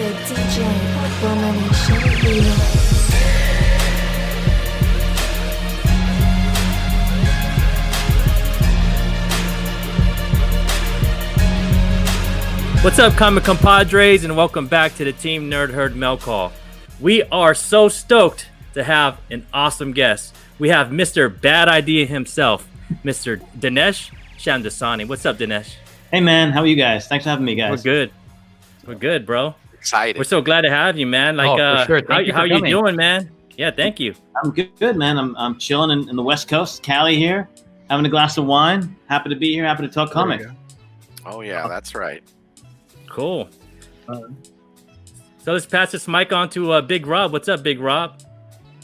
the DJ Abomination Remix. What's up, comic compadres, and welcome back to the Team Nerd Herd Mail Call. We are so stoked to have an awesome guest. We have Mr. Bad Idea himself, Mr. Dinesh Shamdasani. What's up, Dinesh? Hey, man. How are you guys? Thanks for having me, guys. We're good. We're good, bro. Excited. We're so glad to have you, man. Like, for sure. how you doing, man? Yeah, thank you. I'm good, man. I'm chilling in the West Coast, Cali here, having a glass of wine. Happy to be here. Happy to talk comics. Oh, yeah, that's right. Cool. So let's pass this mic on to Big Rob. What's up, Big Rob?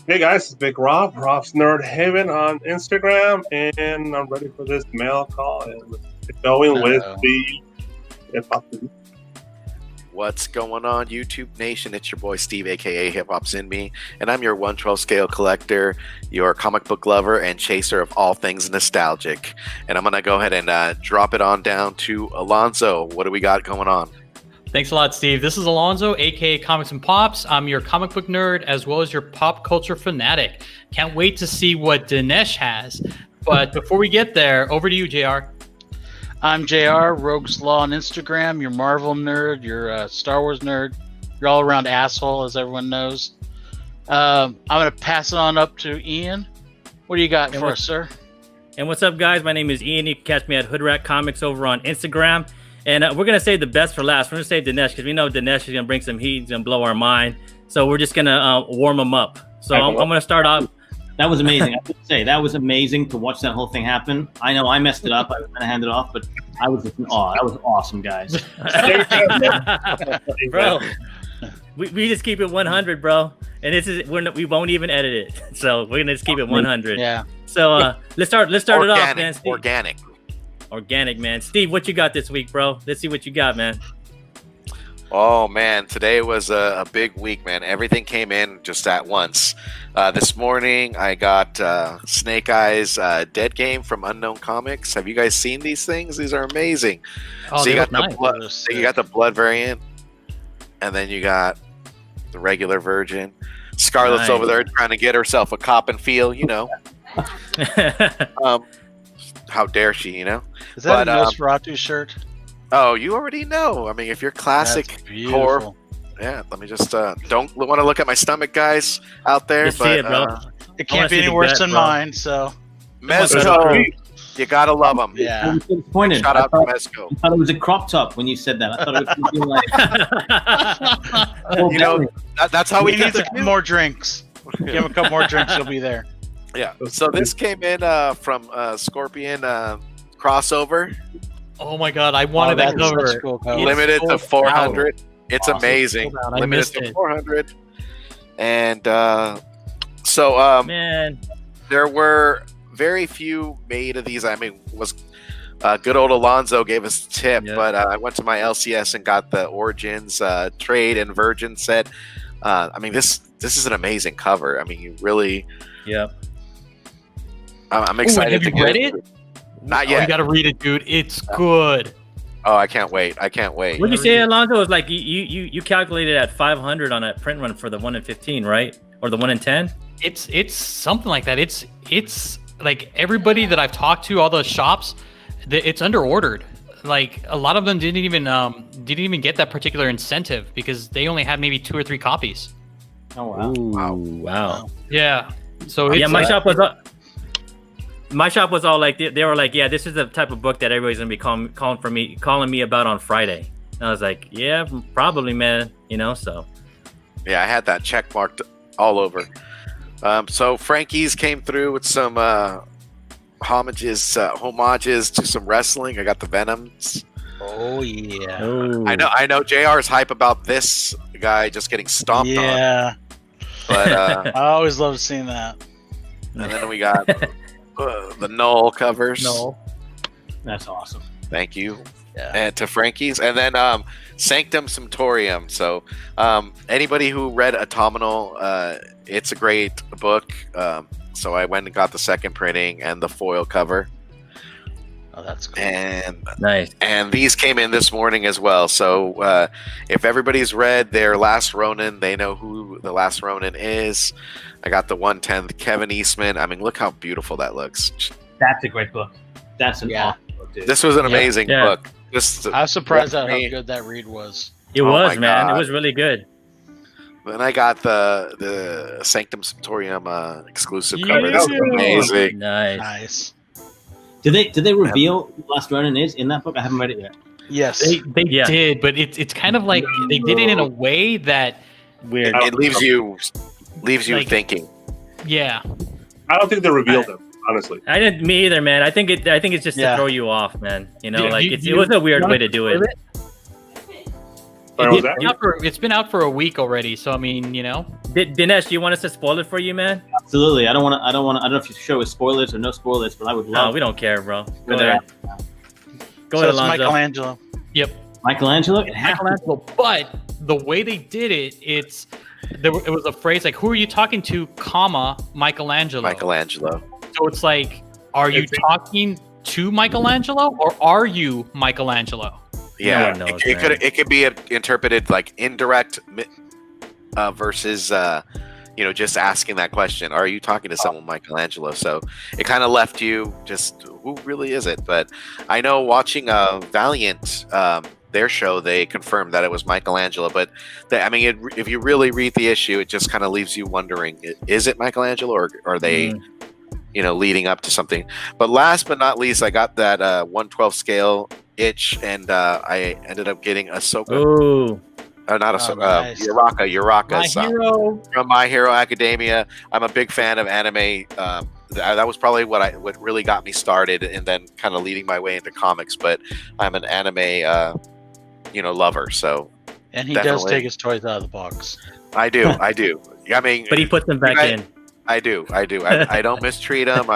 Hey guys, it's Big Rob, Rob's Nerd Haven on Instagram, and I'm ready for this mail call and get going with the hip hop. What's going on, YouTube Nation? It's your boy Steve, aka Hip Hop's in Me, and I'm your 112 scale collector, your comic book lover, and chaser of all things nostalgic. And I'm gonna go ahead and drop it on down to Alonzo. What do we got going on? Thanks a lot, Steve. This is Alonzo, aka Comics and Pops. I'm your comic book nerd as well as your pop culture fanatic. Can't wait to see what Dinesh has. But before we get there, over to you, JR. I'm JR, Rogues Law on Instagram, your Marvel nerd, your Star Wars nerd, your all-around asshole, as everyone knows. I'm going to pass it on up to Ian. What do you got for us, sir? And what's up, guys? My name is Ian. You can catch me at Hoodrat Comics over on Instagram. And we're going to save the best for last. We're going to save Dinesh because we know Dinesh is going to bring some heat. He's going to blow our mind. So we're just going to warm him up. So I'm going to start off. That was amazing. I have to say, that was amazing to watch that whole thing happen. I know I messed it up. I was going to hand it off, but I was just in awe. That was awesome, guys. Bro, we just keep it 100, bro. And we won't even edit it. So we're going to just keep it 100. Yeah. So let's start it off, man. Steve. Organic, man. Steve, what you got this week, bro? Let's see what you got, man. Oh, man. Today was a big week, man. Everything came in just at once. This morning, I got Snake Eyes Dead Game from Unknown Comics. Have you guys seen these things? These are amazing. Oh, so you got nice. you got the blood variant, and then you got the regular version. Scarlett's Nice. over there trying to get herself a cop and feel, you know. How dare she, you know? Is that a Nosferatu shirt? Oh, you already know. I mean, if you're classic horror, yeah. Let me just don't want to look at my stomach, guys out there. You see it, bro. It can't be any worse than mine, so. Mezco, you gotta love them. Yeah. I was disappointed. Shout out to Mezco. I thought it was a crop top when you said that. I thought it was like, You know, that's how we He get needs a the couple more drinks. Give him a couple more drinks, he'll be there. Yeah. So this came in from Scorpion crossover. Oh my God, I wanted that that's cover. such a cool cover. Limited to sold 400. It's Awesome. amazing. Sold out. I Limited missed to it. 400. And so Man. there were very few made of these. I mean, was good old Alonzo gave us a tip, Yep. but I went to my LCS and got the Origins trade and Virgin set. I mean, this is an amazing cover. I mean, you really. Yep. I'm excited have to you get read it. it? Not Oh, yet. you gotta read it, dude. It's good. Oh, I can't wait. What'd you say, Alonzo? It was like you calculated at 500 on a print run for the 1 in 15, right? Or the 1 in 10? It's something like that. It's like everybody that I've talked to, all those shops, it's under ordered. Like a lot of them didn't even get that particular incentive because they only had maybe 2 or 3 copies. oh, wow. Wow. Yeah. So it's, Yeah, my shop was all like they were like, yeah, this is the type of book that everybody's gonna be calling me about on Friday. And I was like, yeah, probably, man. You know, so Yeah, I had that check marked all over. So Frankie's came through with some homages to some wrestling. I got the Venoms. Oh, yeah. oh. I know JR is hype about this guy just getting stomped on. Yeah. But I always love seeing that. and then we got the Null covers. No. That's awesome. Thank you. Yeah. And to Frankie's, and then Sanctum Sumptorium. So anybody who read Autumnal, it's a great book. So I went and got the second printing and the foil cover. Oh, that's cool. And Nice. and these came in this morning as well. So if everybody's read their Last Ronin, they know who the Last Ronin is. I got the 1/10 Kevin Eastman. I mean, look how beautiful that looks. That's a great book. That's an awesome book, dude. This was an amazing Yeah. book. Just I was surprised at how me. good that read was. It Oh was, my man. God. It was really good. Then I got the Sanctum Sanctorum exclusive Yeah. cover. This is amazing. Nice. Nice. Did they reveal who Last Ronin is in that book? I haven't read it yet. Yes. They Yeah. did, but it's kind of like they did it in a way that Weird. It leaves you Like- thinking. yeah. I don't think they revealed them, honestly. I didn't. Me either, man. I think it's just Yeah. to throw you off, man. You know, Yeah, like you- it was a weird way to do it. Sorry, was It's, that? it's been out for a week already, so I mean, you know. Dinesh, do you want us to spoil it for you, man? Absolutely. I don't know if you show with spoilers or no spoilers, but I would No, love. we don't care, bro. Go Whether ahead. Go so ahead, it's Alonzo. Michelangelo. Yep. Michelangelo. It has to be. Michelangelo. But the way they did it, it was a phrase like, "Who are you talking to?" Comma Michelangelo. Michelangelo. So it's like, are you talking to Michelangelo or are you Michelangelo? Yeah, one knows, it could be interpreted like indirect versus just asking that question. Are you talking to someone Michelangelo? So it kind of left you just who really is it? But I know watching Valiant. Their show, they confirmed that it was Michelangelo, but if you really read the issue, it just kind of leaves you wondering: is it Michelangelo, or are they, leading up to something? But last but not least, I got that 1/12 scale itch, and I ended up getting Ahsoka. Ooh. Not Oh, Ahsoka, nice. Uraka My hero. from My Hero Academia. I'm a big fan of anime. That was probably what really got me started, and then kind of leading my way into comics. But I'm an anime, lover. So And he does Definitely. take his toys out of the box. I do. I mean, But he puts them back in. I do. I don't mistreat them.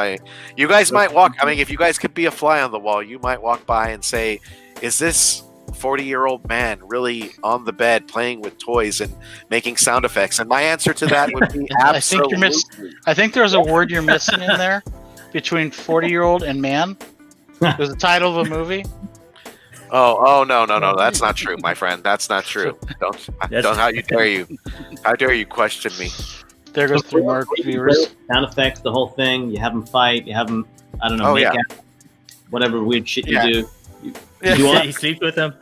You guys might walk. I mean, if you guys could be a fly on the wall, you might walk by and say, "Is this 40-year-old man really on the bed playing with toys and making sound effects?" And my answer to that would be I think you're absolutely. I think there's a word you're missing in there between 40-year-old and man. There's the title of a movie. Oh no, that's not true, my friend. That's not true. Don't how dare you question me? There goes 3 more viewers. Sound effects, the whole thing. You have them fight. You have them. I don't know. Oh, make yeah. out, whatever weird shit Yeah. you do. Yeah. You Yeah, want- you sleep with them.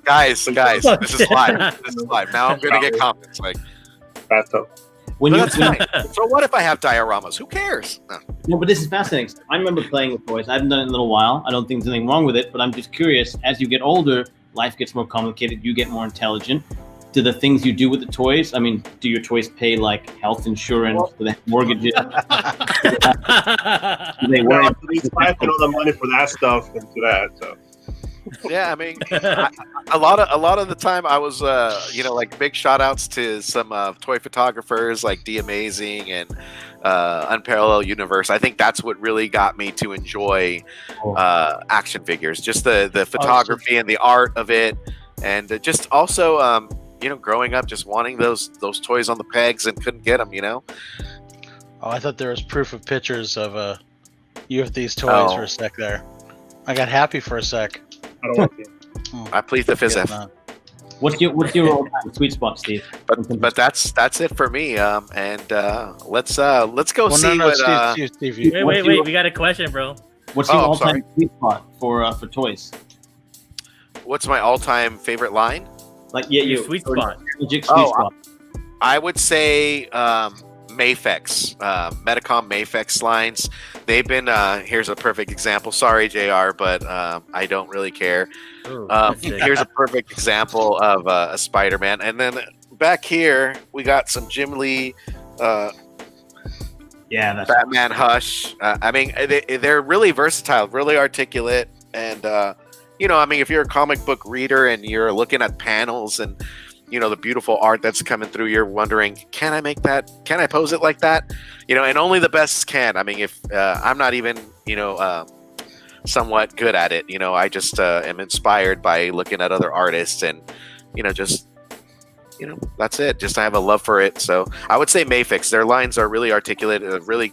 Guys, this is live. This is live. Now I'm gonna get comments like, Bathtub. when but you that's fine. So what if I have dioramas? Who cares? No. No, but this is fascinating. I remember playing with toys. I haven't done it in a little while. I don't think there's anything wrong with it, but I'm just curious. As you get older, life gets more complicated. You get more intelligent. Do the things you do with the toys? I mean, do your toys pay like health insurance? Do they have mortgages? Do they worry? Well, they spent all the money for that stuff into that. So. Yeah, I mean, a lot of the time I was, like big shout outs to some toy photographers like D Amazing and Unparalleled Universe. I think that's what really got me to enjoy action figures, just the photography and the art of it, and just also, growing up just wanting those toys on the pegs and couldn't get them. Oh, I thought there was proof of pictures of you with these toys for a sec there. I got happy for a sec. I don't want to. I plead the fifth. What's your all-time sweet spot, Steve? But that's it for me. Let's go see what. Steve, Wait. We got a question, bro. What's your I'm all-time sorry. sweet spot for toys? What's my all-time favorite line? Like Your sweet spot. Legit sweet spot. I would say Mafex, Metacom Mafex lines. They've been here's a perfect example. Sorry, JR, but I don't really care. Ooh, that's sick. Here's a perfect example of a Spider-Man. And then back here, we got some Jim Lee Yeah, that's Batman Hush. I mean, they're really versatile, really articulate. And, if you're a comic book reader and you're looking at panels and, the beautiful art that's coming through, you're wondering, can I make that? Can I pose it like that? And only the best can. I mean, if I'm not even, somewhat good at it, I just am inspired by looking at other artists and, that's it. Just I have a love for it. So I would say Mafex. Their lines are really articulate, really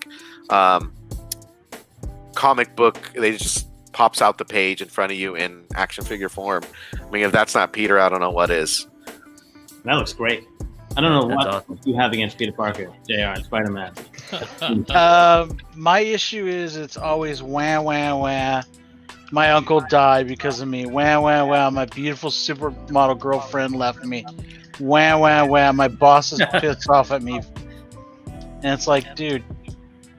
comic book, they just pops out the page in front of you in action figure form. I mean, if that's not Peter, I don't know what is. That looks great. I don't know That's what awesome. you have against Peter Parker, JR, and Spider-Man. My issue is it's always wah wah wah. My uncle died because of me. Wah wah wah. My beautiful supermodel girlfriend left me. Wah wah wah. My boss is pissed off at me. And it's like, dude,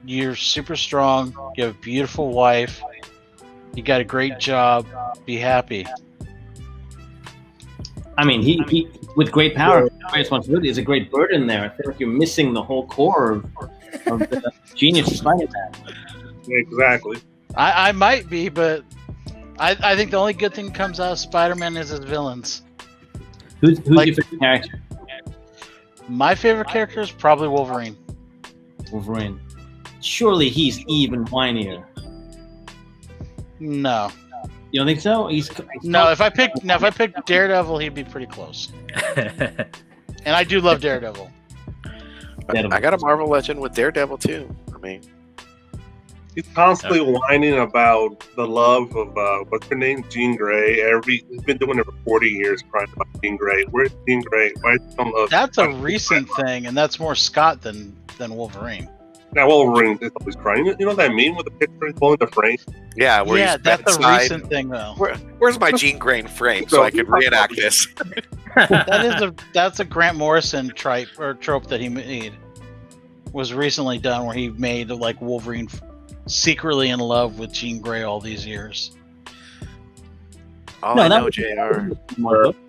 you're super strong. You have a beautiful wife. You got a great job. Be happy. I mean, he with great power, great responsibility is a great burden there. I feel like you're missing the whole core of the genius of Spider-Man. Exactly. I might be, but I think the only good thing that comes out of Spider-Man is his villains. Who's Like- your favorite character? My favorite character is probably Wolverine. Wolverine. Surely he's even whinier. No. You don't think so? He's No, if I pick Daredevil, he'd be pretty close. And I do love Daredevil. Daredevil. I got a Marvel Legend with Daredevil too. I mean, He's constantly whining about the love of what's her name, Jean Grey. He's been doing it for 40 years, crying about Jean Grey. Where's Jean Grey? Why is some love? That's a recent thing, and that's more Scott than Wolverine. Now Wolverine is always crying. You know that meme with the picture and pulling the frame? yeah, where Yeah, he's that's a inside. recent thing, though. Where's my Jean Grey frame so I could reenact this? That's a Grant Morrison trope that he made. Was recently done where he made like Wolverine secretly in love with Jean Grey all these years. All I know, JR.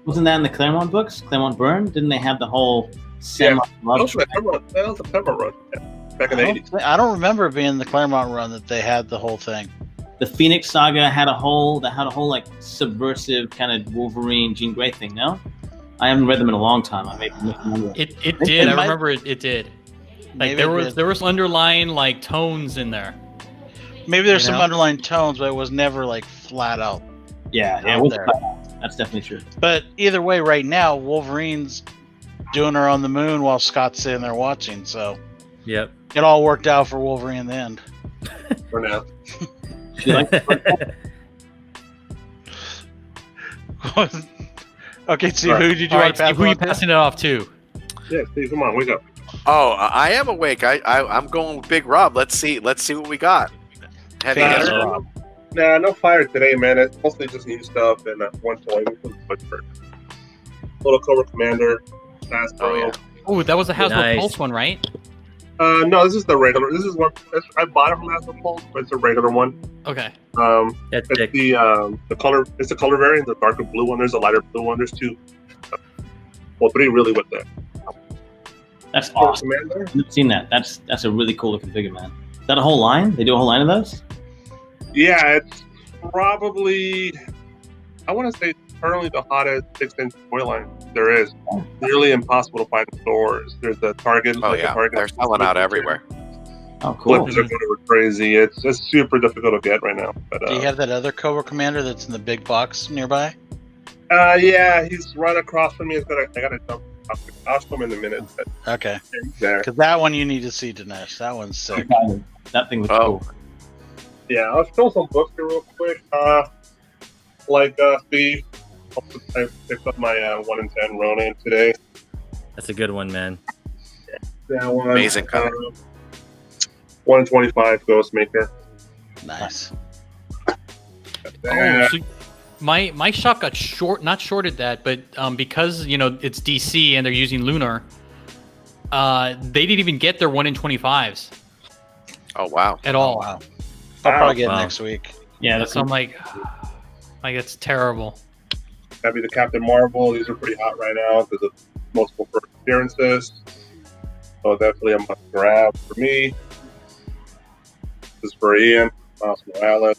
Wasn't that in the Claremont books? Claremont Byrne? Didn't they have the whole That semi-love was a Pepper run. Yeah, back in the 80s. I don't remember it being the Claremont run that they had the whole thing. The Phoenix Saga had a whole like subversive kind of Wolverine Jean Grey thing. No, I haven't read them in a long time. I may be misremembering. It did. I might- remember it did. Like Maybe there was underlying like tones in there. Maybe there's You some know? underlying tones, but it was never like flat out. Yeah, out it was, there. that's definitely true. But either way, right now Wolverine's doing her on the moon while Scott's sitting there watching. So Yep. it all worked out for Wolverine in the end. For now. Do you like Okay, Steve, Right. who did you All want right, to pass Steve, who it you on to? passing it off to? Yeah, Steve, come on, wake up. Oh, I am awake. I'm going with Big Rob. Let's see what we got. Heavy Fire. hitter. Rob. Nah, no fire today, man. It's mostly just new stuff and one toy. Little Cobra Commander. Fast Oh, yeah. Oh, that was the Hasbro Nice. Pulse one, right? No, this is the regular. This is one I bought it from Hasbro Pulse, but it's a regular one. Okay. That's It's sick. the color. It's the color variant. The darker blue one. There's a lighter blue one. There's two. Well, three really with the That's Cobra awesome. Commander. I've never seen that. That's a really cool looking figure, man. Is that a whole line? They do a whole line of those? Yeah, it's probably. I want to say currently the hottest 6-inch toy line there is. Nearly impossible to find in stores. There's the Target. Oh like yeah, the Target. they're selling out everywhere. Oh, cool. Flippers are going crazy. It's super difficult to get right now. But Do you have that other Cobra Commander that's in the big box nearby? yeah, he's right across from me. I gotta jump. I'll show him in a minute. But Okay. he's there. Because that one you need to see, Dinesh. That one's sick. That thing was Oh. cool. Yeah, I'll show some books here real quick. Steve, I picked up my 1 in 10 Ronin today. That's a good one, man. That one, Amazing cover. 1 in 25 Ghostmaker. Nice. Oh, so my shop got not shorted that, but because it's DC and they're using Lunar, they didn't even get their 1 in 25s Oh wow. at all. Wow. I'll probably get it Wow. next week. Yeah, that's So I'm like it's terrible. That'd be the Captain Marvel. These are pretty hot right now because of multiple first appearances. So definitely a must grab for me. This is for Ian, Miles Morales.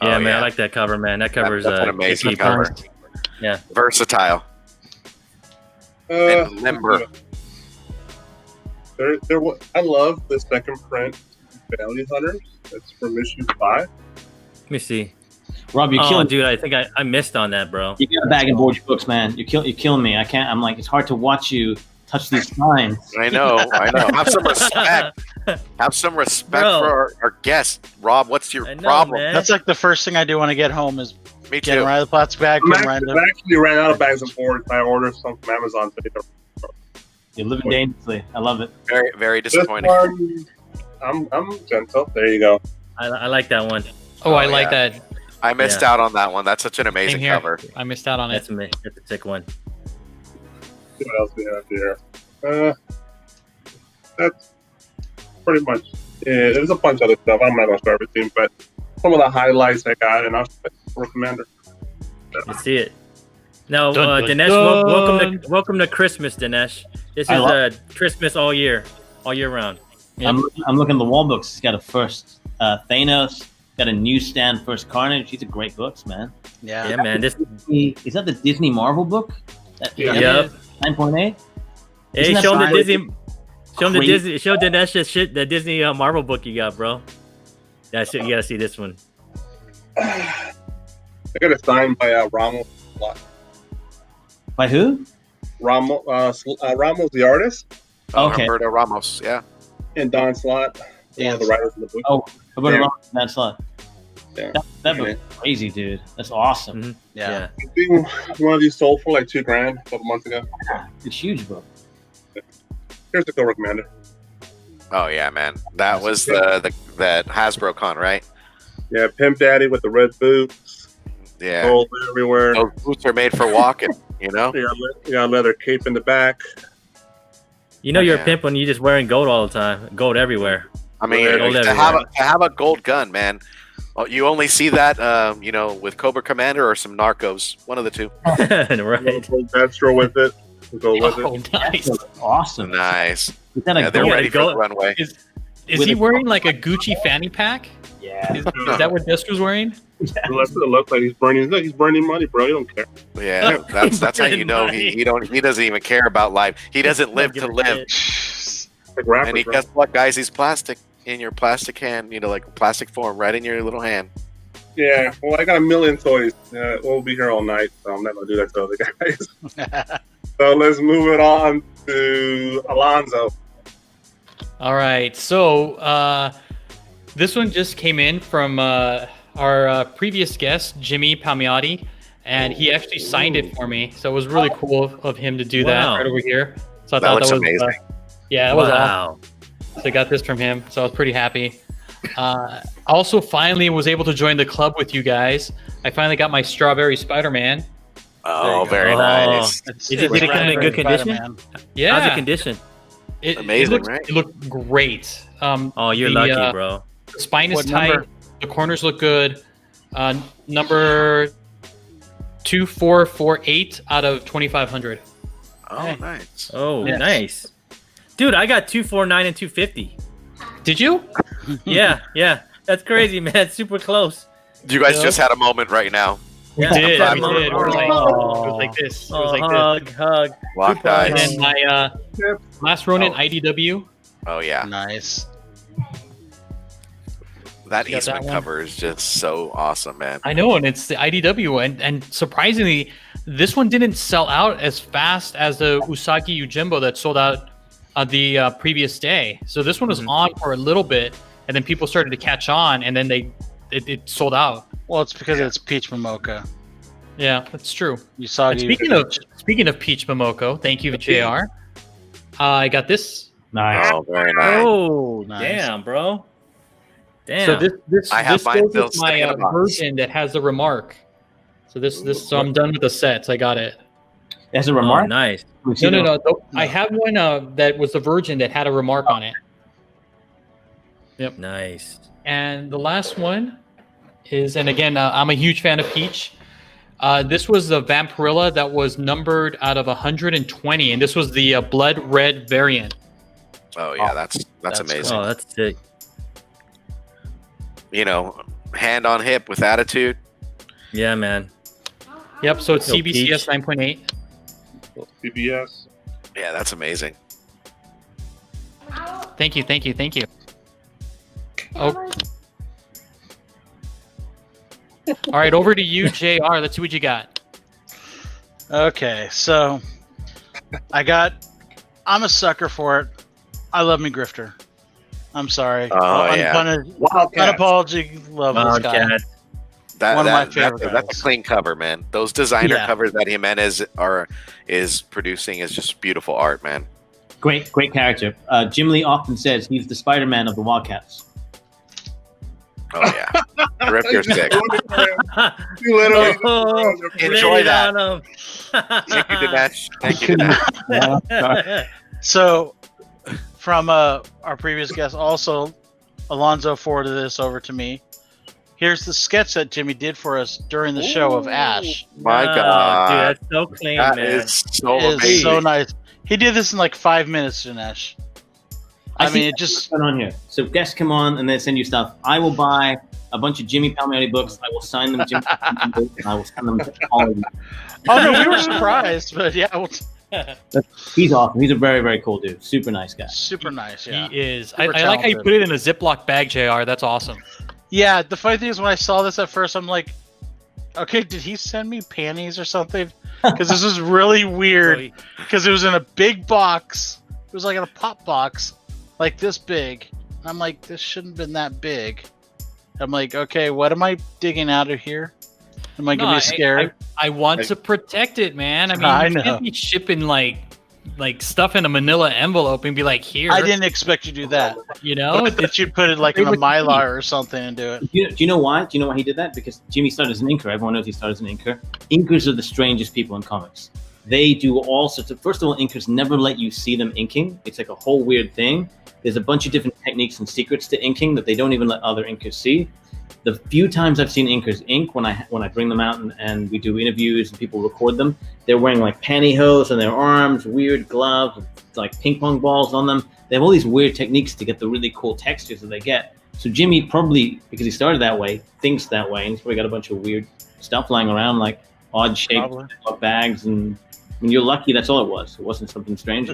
Yeah, Oh, man, yeah. I like that cover, man. That cover's That's an amazing key cover. point. Yeah. Versatile and limber. I love the second print Bounty Hunters. That's from issue 5. Let me see. Rob, you're Oh, killing. dude, I think I missed on that, bro. You got a bag and board your books, man. You're killing me. I can't. I'm like, it's hard to watch you touch these lines. I know. Have some respect. Have some respect Bro. for our guest. Rob, what's your I know, problem? man. That's like the first thing I do when I get home is Me get too. right out of the plastic bag, I'm put 'em right actually, in I the- actually ran out of bags and boards. I ordered some from Amazon today. You're living dangerously. I love it. Very, very This disappointing. one, I'm gentle. There you go. I like that one. Oh, I Oh, like yeah. that. I missed out on that one. That's such an Same amazing here. cover. I missed out on it. That's me. That's a sick one. See what else we have here. That's pretty much it. There's a bunch of other stuff. I'm not gonna start everything, but some of the highlights I got, and I'll for Commander. You see it. Now, Dun, dun, Dinesh, dun. welcome to Christmas, Dinesh. This I is love- Christmas all year round. I'm looking at the wall books. It's got a first Thanos. Got a newsstand first Carnage. These are great books, man. Yeah. Yeah, man. This. Is that the Disney Marvel book? Yeah. Yep. 9.8. Hey, Isn't that show him the fine? Disney. Show him the Crazy. Disney. Show Dinesh the shit. The Disney Marvel book you got, bro. That's it. You gotta see this one. I got it signed by Ramos. By who? Ramos the artist, Okay. Humberto Ramos. Yeah. and Don Slott, one of the writers in the book. Oh, about Yeah. that slot. Yeah. That book is crazy, dude. That's awesome. Mhm. Yeah. I think one of these sold for like $2,000 a couple months ago. It's a huge book. Here's the cover, Commander. Oh yeah, man. That was the that Hasbro con, right? Yeah, Pimp Daddy with the red boots, Yeah. gold everywhere. Those boots are made for walking. You know. You got a leather cape in the back. You know you're Yeah. a pimp when you're just wearing gold all the time. Gold everywhere. I mean, Gold to everywhere. have a gold gun, man. You only see that, with Cobra Commander or some Narcos. One of the two. Right. Gold Destro with it. We'll go with Oh, it. nice. That's awesome. Nice. Is that a Yeah, they're gold- ready for go- the runway. Is With he a- wearing like a Gucci fanny pack? Yeah. Is that what Destro's wearing? That's what it looks like. He's burning. Look, he's burning money, bro. You don't care. Yeah, that's how you know he doesn't even care about life. He doesn't live to live. Like rappers, And bro. guess what, guys? He's plastic in your plastic hand. Like plastic form, right in your little hand. Yeah. Well, I got a million toys. We'll be here all night, so I'm not gonna do that to other guys. So let's move it on to Alonzo. All right. So this one just came in from our previous guest, Jimmy Palmiotti, and he actually signed it for me. So it was really cool of him to do that Wow. right over here. So I That thought looks that was amazing. yeah, that was awesome. Wow. So I got this from him. So I was pretty happy. Also, finally was able to join the club with you guys. I finally got my strawberry Spider-Man. Oh, you very go. nice. Did it come in good condition? Yeah, How's the condition? Amazing, looks, right? It looked great. Oh, you're the, lucky, bro. The spine is What tight. number? The corners look good. Number 2448 out of 2500. Oh, nice. Oh, Yes. nice. Dude, I got 249 and 250. Did you? Yeah. That's crazy, man. Super close. You guys Yeah. just had a moment right now. We Yeah, did. I'm We glad. did. It was like, it was like this. It was like this. hug. Locked And eyes. then my last Ronin Oh. IDW. Oh yeah, Nice. that You got Eastman that one? cover is just so awesome, man. I know, and it's the IDW, and surprisingly, this one didn't sell out as fast as the Usagi Yojimbo that sold out the previous day. So this one was on for a little bit, and then people started to catch on, and then it sold out. Well, it's because it's Peach Momoka. Yeah, that's true. You saw. And speaking of Peach Momoko, thank you, JR. I got this. Nice. Oh, very nice. Oh, Nice. damn, bro. Damn. So this I have this mine goes still with sitting in my a box. version that has the remark. So so I'm done with the sets. I got it. As a Oh, remark, nice. No. I have one that was the virgin that had a remark on it. Nice. And the last one is, and again, I'm a huge fan of Peach. This was the Vampirilla that was numbered out of 120, and this was the blood red variant. Oh yeah, that's amazing. Oh, that's sick. Hand on hip with attitude. Yeah, man. Yep. So it's Yo, CBCS Peach. 9.8. CBS. Yeah, that's amazing. Thank you. Oh. All right, over to you, JR. Let's see what you got. Okay, so I'm a sucker for it. I love me Grifter. I'm sorry. Oh, yeah. Wildcats. Unapologetic love this guy. Wildcat. One of my favorite That's guys. a clean cover, man. Those designer Yeah. covers that Jimenez is producing is just beautiful art, man. Great character. Jim Lee often says he's the Spider-Man of the Wildcats. Oh yeah, rip your stick. You literally Oh, Enjoy lay it that. on 'em. Thank you, Dinesh. Thank you, Dinesh. So, from our previous guest, also, Alonzo forwarded this over to me. Here's the sketch that Jimmy did for us during the show of Ash. My Oh, God, dude, that's so clean, that man. is so It is amazing. so nice. He did this in like 5 minutes, Dinesh. I mean, it just. What's on here? So guests come on and they send you stuff. I will buy a bunch of Jimmy Palmiotti books. I will sign them Jimmy Palmiotti books, and I will send them to all of you. Oh no, we were surprised, but yeah, He's awesome. He's a very, very cool dude. Super nice guy. super nice. Yeah. He is. Super I like how you talented. put it in a Ziploc bag, JR. That's awesome. Yeah, the funny thing is when I saw this at first, I'm like, okay, did he send me panties or something? Because this is really weird. Because it was in a big box. It was like in a pop box, like this big. I'm like, this shouldn't have been that big. I'm like, okay, what am I digging out of here? Am I gonna be scared? I want to protect it, man. I mean, I you know. can't be shipping like stuff in a manila envelope and be like, here. I didn't expect you to do that. You know, That you'd put it like in a mylar or something and do it. Do you know why? Do you know why he did that? Because Jimmy started as an inker. Everyone knows he started as an inker. Inkers are the strangest people in comics. They do all sorts of. First of all, inkers never let you see them inking. It's like a whole weird thing. There's a bunch of different techniques and secrets to inking that they don't even let other inkers see. The few times I've seen inkers ink, when I bring them out and we do interviews and people record them, they're wearing like pantyhose on their arms, weird gloves, like ping pong balls on them. They have all these weird techniques to get the really cool textures that they get. So Jimmy probably, because he started that way, thinks that way, and he's probably got a bunch of weird stuff lying around, like odd shaped bags. And when you're lucky, that's all it was. It wasn't something strange.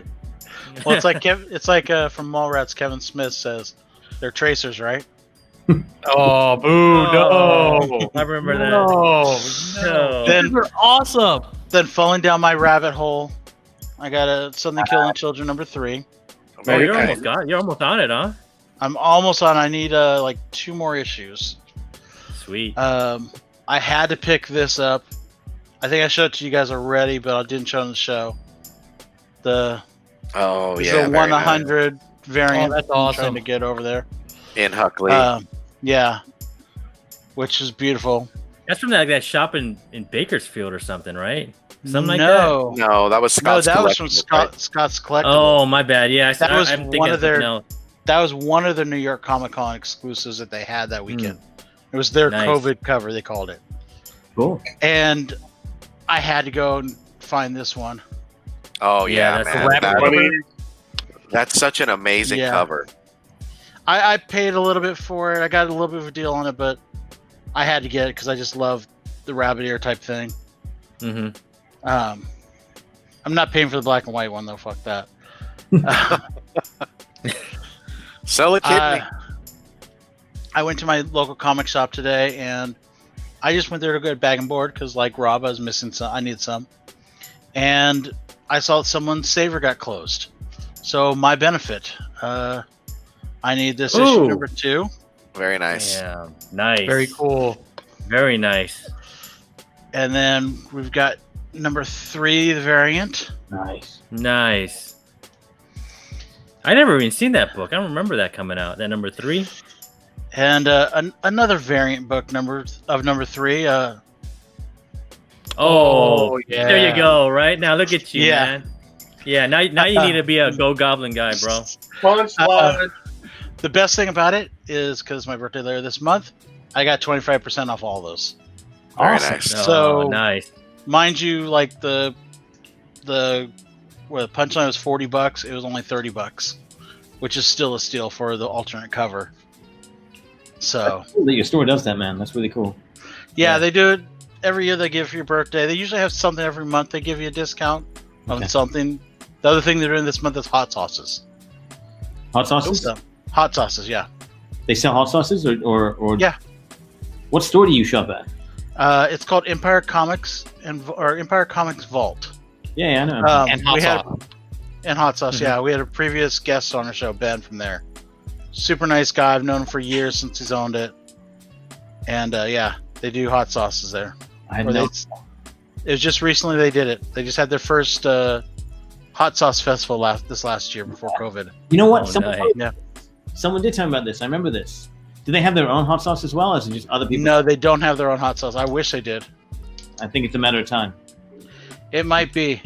Well, it's like from Mallrats. Kevin Smith says they're tracers, right? Oh, boo! No, I remember that. No. Then They're awesome. Then falling down my rabbit hole, I got a Something Killing Children #3. Oh, you're almost on it, huh? I'm almost on. I need like 2 more issues. Sweet. I had to pick this up. I think I showed it to you guys already, but I didn't show it on the show. The Oh yeah, the very 100 variant. Oh, that's I'm awesome. trying to get over there. nice. In Huckley. Yeah, which is beautiful. That's from that shop in Bakersfield or something, right? Something like no, no, that was Scott's that was from Collectible, right? Scott's that. Collectible. Oh, my bad. Yeah, That was I'm thinking one of of something their- else. That was one of the New York Comic Con exclusives that they had that weekend. It was their Nice. COVID cover, they called it. Cool. And I had to go and find this one. Oh Yeah, yeah, that's the man. rabbit That- cover. that's such an amazing Yeah. cover. I paid a little bit for it. I got a little bit of a deal on it, but I had to get it because I just love the rabbit ear type thing. Mm-hmm. I'm not paying for the black and white one though. Fuck that. Sell it, kidney. I went to my local comic shop today, and I just went there to get bag and board because, like Rob, I was missing some. I need some, and I saw someone's saver got closed. So my benefit, I need this issue Ooh. #2, Very nice. Yeah, nice. Very cool. Very nice. and then we've got #3, the variant. Nice. Nice. I never even seen that book. I don't remember that coming out. That #3. And another variant book #3. Oh, yeah. There you go. Right now, look at you, Yeah. man. Yeah, now you need to be a Go Goblin guy, bro. Punchline. The best thing about it is because my birthday later this month, I got 25% off all those. Very Awesome. nice. So- Oh, nice. Mind you, like the punchline was $40, it was only $30, which is still a steal for the alternate cover. So Cool that your store does that, man. That's really cool. yeah, Yeah. they do it every year. They give for your birthday. They usually have something every month. They give you a discount on Okay. something. The other thing they're doing this month is hot sauces. Hot sauces? So, hot sauces, yeah. They sell hot sauces, or Yeah. What store do you shop at? It's called Empire Comics or Empire Comics Vault. Yeah, I know. And hot we had sauce. and hot sauce. Mhm. Yeah, we had a previous guest on our show, Ben, from there. Super nice guy. I've known him for years since he's owned it. And yeah, they do hot sauces there. I Or know. it was just recently they did it. They just had their first hot sauce festival this last year before COVID. You know what? Oh, nice. Someone did tell me about this. I remember this. Do they have their own hot sauce as well, or is it just other people? No, they don't have their own hot sauce. I wish they did. I think it's a matter of time. It might be.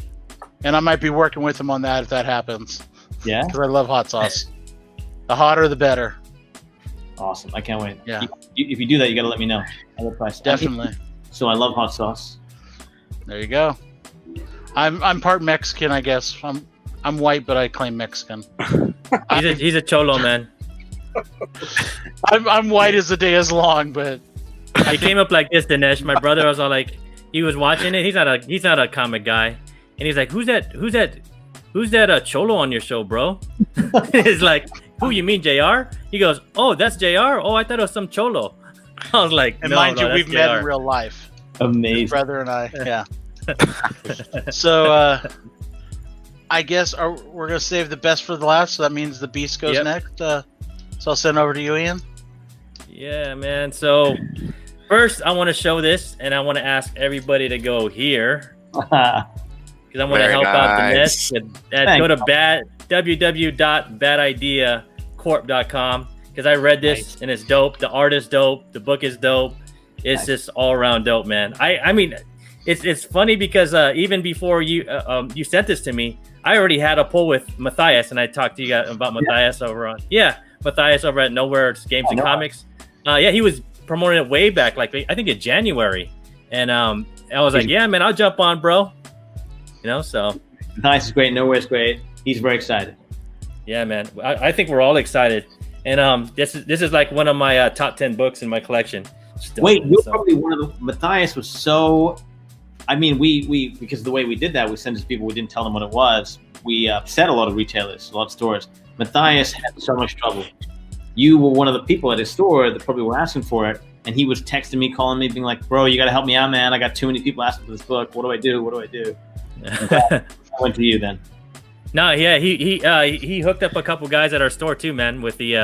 And I might be working with them on that if that happens. Yeah. Because I love hot sauce. The hotter, the better. Awesome. I can't wait. Yeah. If you do that, you got to let me know. I love price. Definitely. So I love hot sauce. There you go. I'm part Mexican, I guess. I'm white, but I claim Mexican. He's a cholo, man. I'm white as the day is long, but He came up like this, Dinesh. My brother was all like, he was watching it. He's not a comic guy, and he's like, who's that cholo on your show, bro? He's like, who, you mean JR? He goes, oh, that's JR. Oh, I thought it was some cholo. I was like, and no, mind no, you, that's we've met in JR. real life. Amazing. His brother and I. Yeah. So I guess we're gonna save the best for the last. So that means the beast goes Yep. next. So I'll send over to you, Ian. Yeah, man. So first, I want to show this, and I want to ask everybody to go here because I want to Very help out nice. Dinesh. Go to www.badideacorp.com because I read this and it's dope. The art is dope. The book is dope. It's just all around dope, man. I mean, it's funny because even before you sent this to me, I already had a poll with Matthias, and I talked to you guys about Matthias Matthias over at Nowhere Games and Comics. Yeah, he was promoting it way back, like I think in January, and I was like, yeah, man, I'll jump on, bro. You know, so Nice is great. Nowhere's great. He's very excited. yeah, man, I think we're all excited, and this is like one of my top 10 books in my collection. Still, Wait, you're so. probably one of the. Matthias was so. I mean, we because of the way we did that, we sent it to people. We didn't tell them what it was. We upset a lot of retailers, a lot of stores. Matthias had so much trouble. You were one of the people at his store that probably were asking for it, and he was texting me, calling me, being like, "Bro, you got to help me out, man. I got too many people asking for this book. What do I do? What do I do?" I went to you then. No, yeah, he hooked up a couple guys at our store too, man, with the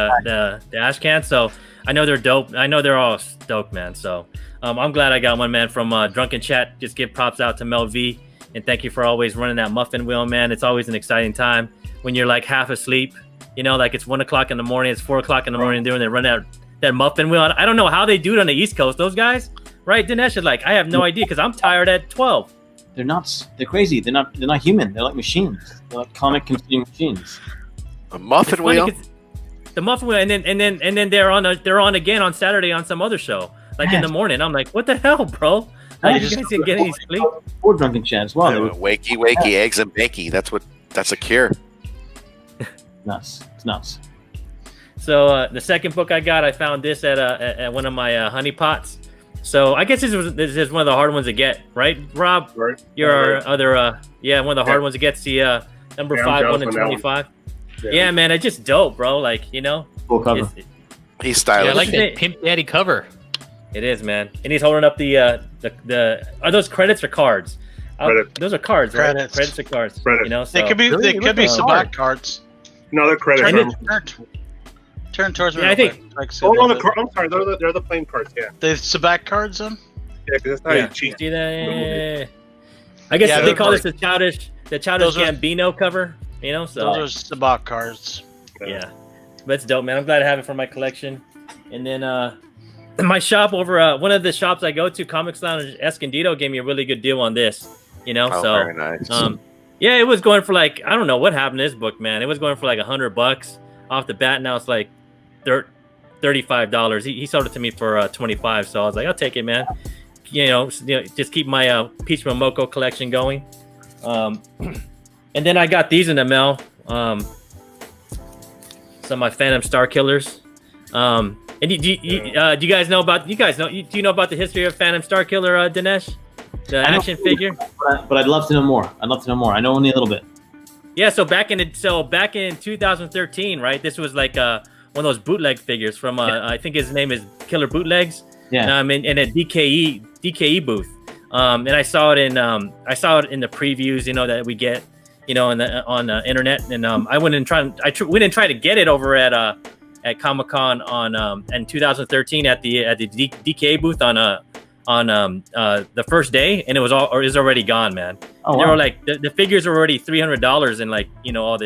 ash can. So I know they're dope. I know they're all stoked, man. So I'm glad I got one, man, from Drunken Chat. Just give props out to Mel V, and thank you for always running that muffin wheel, man. It's always an exciting time when you're like half asleep. You know, like it's 1 o'clock in the morning, it's 4 o'clock in the morning, doing they run that muffin wheel. I don't know how they do it on the East Coast. Those guys, right? Dinesh is like, I have no idea because I'm tired at 12. They're nuts. They're crazy. They're not human. They're like machines. They're like comic consuming machines. A muffin It's funny wheel. 'cause the muffin wheel, and then they're on again on Saturday on some other show, like in the morning. I'm like, what the hell, bro? Like, you guys didn't get any sleep? Or Drunken Chat as well. They were Wakey, eggs and bakey. That's a cure. nuts. It's nuts. So the second book I got, I found this at one of my honey pots. So I guess this is one of the hard ones to get, right, Rob? Right. Your other one of the hard ones to get. The number Yeah, 5, I'm 1 in jealous on that 25. Yeah. Yeah, man, it's just dope, bro. Like, you know, Full cover. He's Yeah, stylish. I like it. that Pimp Daddy cover. it is, man. And he's holding up the are those credits or cards? Credits. Those are cards, right? Credits. Credits or cards. Credits. You know, so They could be Really? they could be Look, Sabat cards. No, they're credits. Turn towards me. Yeah, I real think- quick. Oh, no, I'm sorry. They're the plain cards. Yeah. the Sabat cards then. Yeah, because that's how Yeah. you cheat. See that? I guess Yeah, they they're call this like- the childish Those are- Gambino cover. You know, so Those are Sabat cards. yeah, but it's dope, man. I'm glad to have it for my collection. And then my shop over one of the shops I go to, Comics Lounge Escondido, gave me a really good deal on this. You know, Oh, so very nice. yeah, it was going for like, I don't know what happened to this book, man. It was going for like $100 off the bat. Now it's like $35. He sold it to me for 25, so I was like, I'll take it, man. You know, just keep my Peach Momoko collection going. And then I got these in the mail. Some of my Phantom Star Killers. And do you guys know about? Do you know about the history of Phantom Star Killer, Dinesh? The I know- action figure. But I'd love to know more. I know only a little bit. Yeah, so back in 2013, right? This was like one of those bootleg figures from I think his name is Killer Bootlegs. Yeah. In a DKE booth. And I saw it in the previews, you know, that we get, you know, on the internet. And I went and tried to get it over at at Comic-Con on in 2013 at the DKA booth on the first day, and it was already gone, man. Oh, And they wow. were like the figures were already $300 in, like, you know, all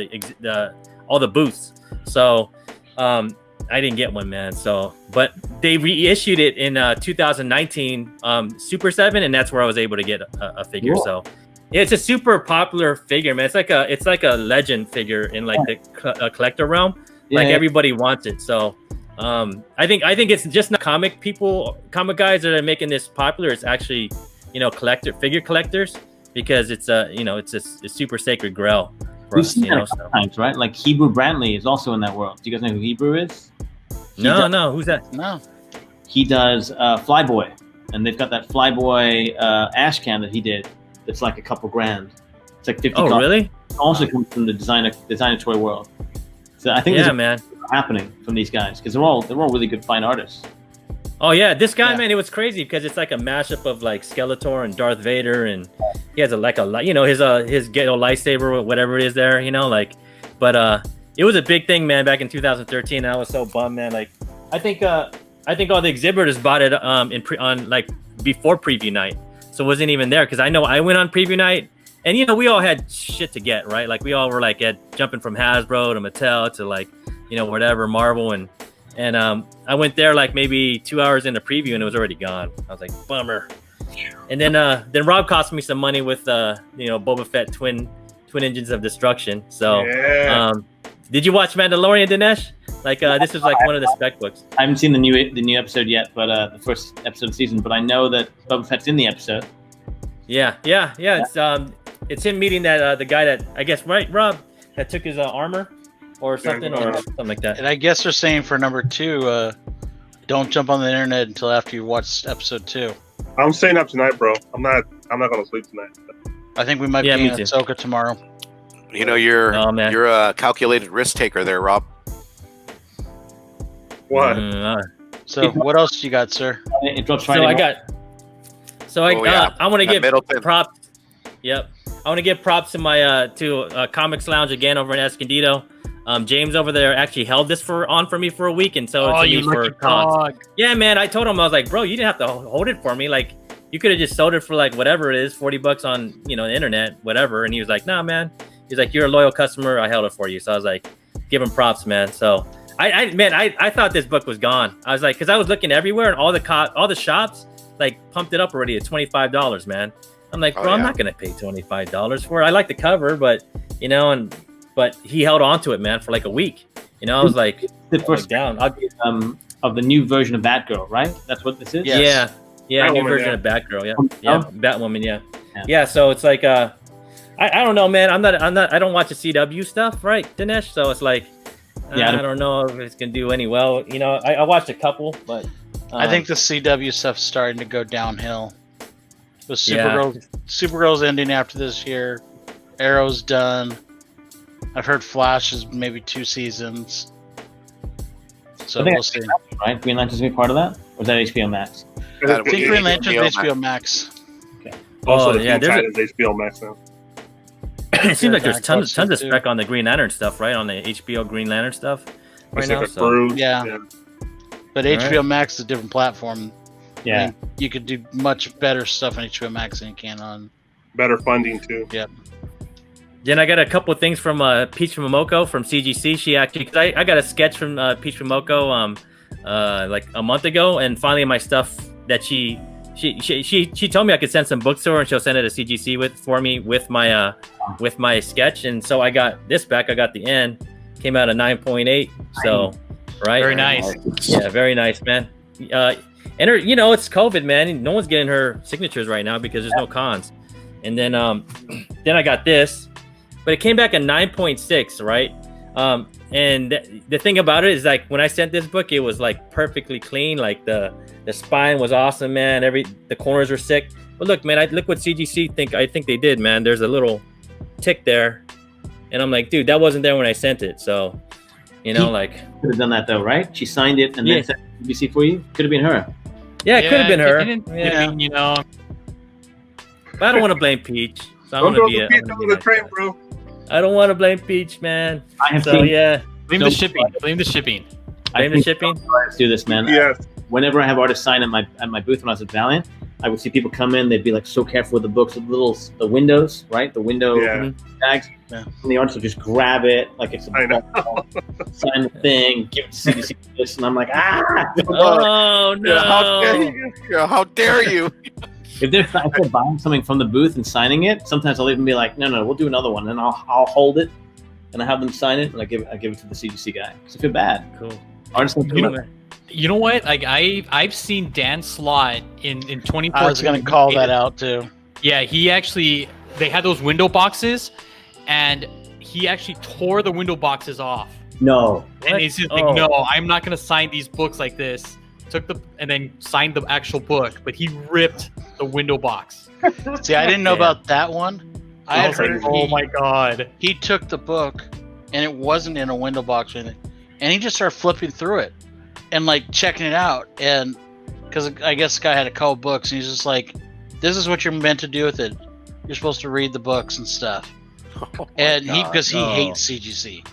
the booths. So I didn't get one, man. So, but they reissued it in 2019 Super 7, and that's where I was able to get a figure. Cool. So yeah, it's a super popular figure, man. It's like a legend figure in like the collector realm. Like Yeah. everybody wants it. So I think it's just not comic guys that are making this popular. It's actually, you know, figure collectors, because it's it's a super sacred grail for We've us, seen you that know. a couple So. times, right? Like Hebrew Brantley is also in that world. Do you guys know who Hebrew is? No, who's that? No. He does Flyboy, and they've got that Flyboy ash can that he did. It's like a couple grand. It's like 50. Oh, really? It also comes from the designer toy world. So I think Yeah, there's man. happening from these guys, because they're all really good fine artists. Oh yeah, this guy, Yeah. man, it was crazy because it's like a mashup of like Skeletor and Darth Vader, and he has his ghetto lightsaber or whatever it is there, you know, like. But it was a big thing, man, back in 2013. And I was so bummed, man. Like, I think all the exhibitors bought it on like before preview night, so it wasn't even there, because I know I went on preview night, and you know we all had shit to get, right? Like we all were like jumping from Hasbro to Mattel to like, you know, whatever, Marvel, and I went there like maybe 2 hours into preview, and it was already gone. I was like, bummer. And then Rob cost me some money with Boba Fett twin engines of destruction. So Yeah. did you watch Mandalorian, Dinesh? Like this was like one of the spec books. I haven't seen the new episode yet, but the first episode of the season. But I know that Boba Fett's in the episode. Yeah. It's him meeting that the guy that, I guess, right, Rob, that took his armor or something or something like that. And I guess they're saying for number 2, don't jump on the internet until after you watch episode 2. I'm staying up tonight, bro. I'm not gonna sleep tonight. I think we might Yeah, be me in too. Ahsoka tomorrow. You know, you're Oh, man. you're a calculated risk taker there, Rob. What? So what else you got, sir? It drops Friday. So I morning. Oh, yeah. I want to That give Middleton. props. Yep, I want to give props to my Comics Lounge again over in Escondido. James over there actually held this for me for a week, and so Oh, it's you me for lucky cons. dog. Yeah, man, I told him, I was like, bro, you didn't have to hold it for me. Like, you could have just sold it for like whatever it is, $40 on the internet, whatever. And he was like, nah, man. He's like, you're a loyal customer. I held it for you. So I was like, give him props, man. So I thought this book was gone. I was like, because I was looking everywhere, and all the shops like pumped it up already at $25, man. I'm like, bro, Oh, I'm yeah. not gonna pay $25 for it. I like the cover, but but he held on to it, man, for like a week. I was like, the first down. of the new version of Batgirl, right? That's what this is. Yes. Yeah, new Batwoman, version yeah. of Batgirl. Yeah, Oh. yeah, Batwoman. Yeah. Yeah. Yeah. So it's like, I don't know, man. I don't watch the CW stuff, right, Dinesh? So it's like, Yeah, I don't know if it's gonna do any well. I watched a couple, but I think the CW stuff's starting to go downhill. With Yeah. Supergirl's ending after this year. Arrow's done. I've heard Flash is maybe 2 seasons. So I think we'll see. right. Green Lantern's gonna be part of that, or is that HBO Max? I think Green Lantern's HBO Max. Also, yeah, the there's Titans HBO Max now. it seems like there's Jack tons of Watson, spec on the Green Lantern stuff, right? On the HBO Green Lantern stuff right now. Pacific So. Cruise. Yeah. But All right. HBO Max is a different platform. Yeah. I mean, you could do much better stuff on HBO Max than you can on. Better funding too. Yep. Then I got a couple of things from Peach Momoko from CGC. She actually, cause I got a sketch from Peach Momoko like a month ago, and finally my stuff that she told me I could send some books to her, and she'll send it to CGC for me with my sketch. And so I got this back. I got the end. Came out a 9.8. So right, Very nice. Yeah, very nice, man. And her, it's COVID, man. No one's getting her signatures right now because there's no cons. And then I got this, but it came back a 9.6, right? And the thing about it is, like, when I sent this book, it was like perfectly clean. Like the spine was awesome, man. The corners were sick. But look, man, look what CGC I think they did, man. There's a little tick there, and I'm like, dude, that wasn't there when I sent it. So, like, Could have done that though, right? She signed it and Yeah. then sent it to BBC for you. Could have been her. yeah, it could have been her. It didn't- Yeah. I mean, But I don't want to blame Peach. So I'm Don't gonna throw be the a- feet I'm gonna under be the nice train, about it. bro. I don't want to blame Peach, man. I have So seen yeah, blame So- the shipping. Blame the shipping. Pay the shipping. Let's do this, man. Yes. Whenever I have artists sign at my booth when I was at Valiant, I would see people come in. They'd be like so careful with the books, with the windows, right? The window Yeah. tags. Yeah. And the artist would just grab it like it's a I know. ball, sign the thing, give it to CDC, this, and I'm like, ah! Oh no! How dare you? If they're buying something from the booth and signing it, sometimes I'll even be like, no, we'll do another one, and I'll hold it, and I have them sign it, and I give it to the CDC guy. Because I feel bad. Cool. Artists don't do it. You know what? Like I've seen Dan Slott in 2014. I was going to call that out too. Yeah, they had those window boxes, and he actually tore the window boxes off. No. And he's just like, no, I'm not going to sign these books like this. And then signed the actual book, but he ripped the window box. See, I didn't know about that one. I had heard Oh my god. he took the book, and it wasn't in a window box or anything, and he just started flipping through it and like checking it out. And because I guess the guy had a couple books, and he's just like, "This is what you're meant to do with it. You're supposed to read the books and stuff." And because he hates CGC,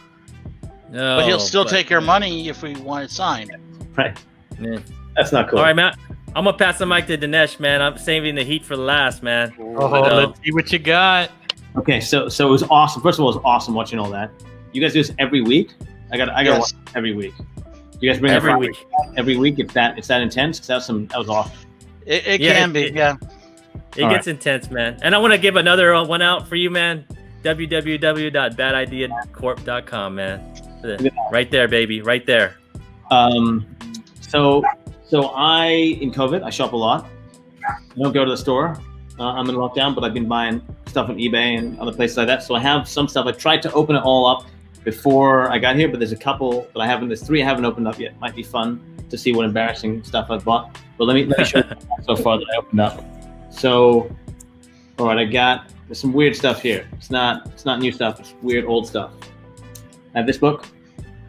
No, but he'll still take our money if we want it signed. Right. Yeah. That's not cool. All right, Matt. I'm gonna pass the mic to Dinesh, man. I'm saving the heat for the last, man. Let's see what you got. Okay, so it was awesome. First of all, it was awesome watching all that. You guys do this every week? I got Yes. watch every week. You guys bring Every it week. every week. It's that intense. 'Cause that was awesome. It Yeah, can be, yeah. It All gets intense, man. And I want to give another one out for you, man. www.badideacorp.com, man. Right there, baby. Right there. So I in COVID I shop a lot. I don't go to the store. I'm in lockdown, but I've been buying stuff on eBay and other places like that. So I have some stuff. I tried to open it all up before I got here, but there's a couple that I haven't. There's 3 I haven't opened up yet. Might be fun to see what embarrassing stuff I've bought. But let me show you so far that I opened up. So, all right, there's some weird stuff here. It's not new stuff. It's weird old stuff. I have this book.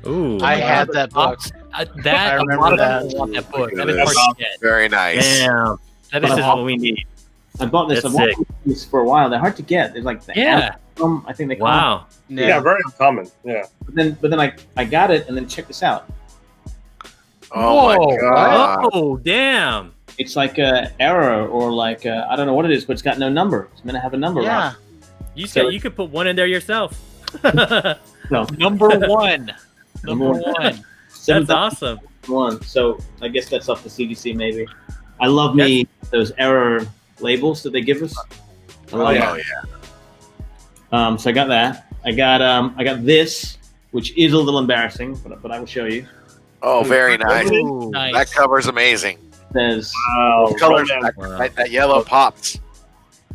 Ooh. I had that book. I remember lot of that. people want that book. That That's is hard to get. Very nice. Damn. That is But just what we need. I bought this. That's I've wanted these for a while. They're hard to get. They're like the Yeah. Amazon, I think they call Wow. Yeah, very uncommon. Yeah. them. But then I got it, and then check this out. Oh my Whoa, god. Oh, damn. It's like a error or like I don't know what it is, but it's got no number. It's meant to have a number. Yeah. You could put one in there yourself. No, Number one. Number one. That's awesome. 7,001. So I guess that's off the CDC maybe. I love me those error labels that they give us. I love Oh it. yeah. So I got that. I got this, which is a little embarrassing, but I will show you. Oh, very nice. Ooh. Nice. That cover's amazing. It says, Wow. Colors, Romance. that yellow pops.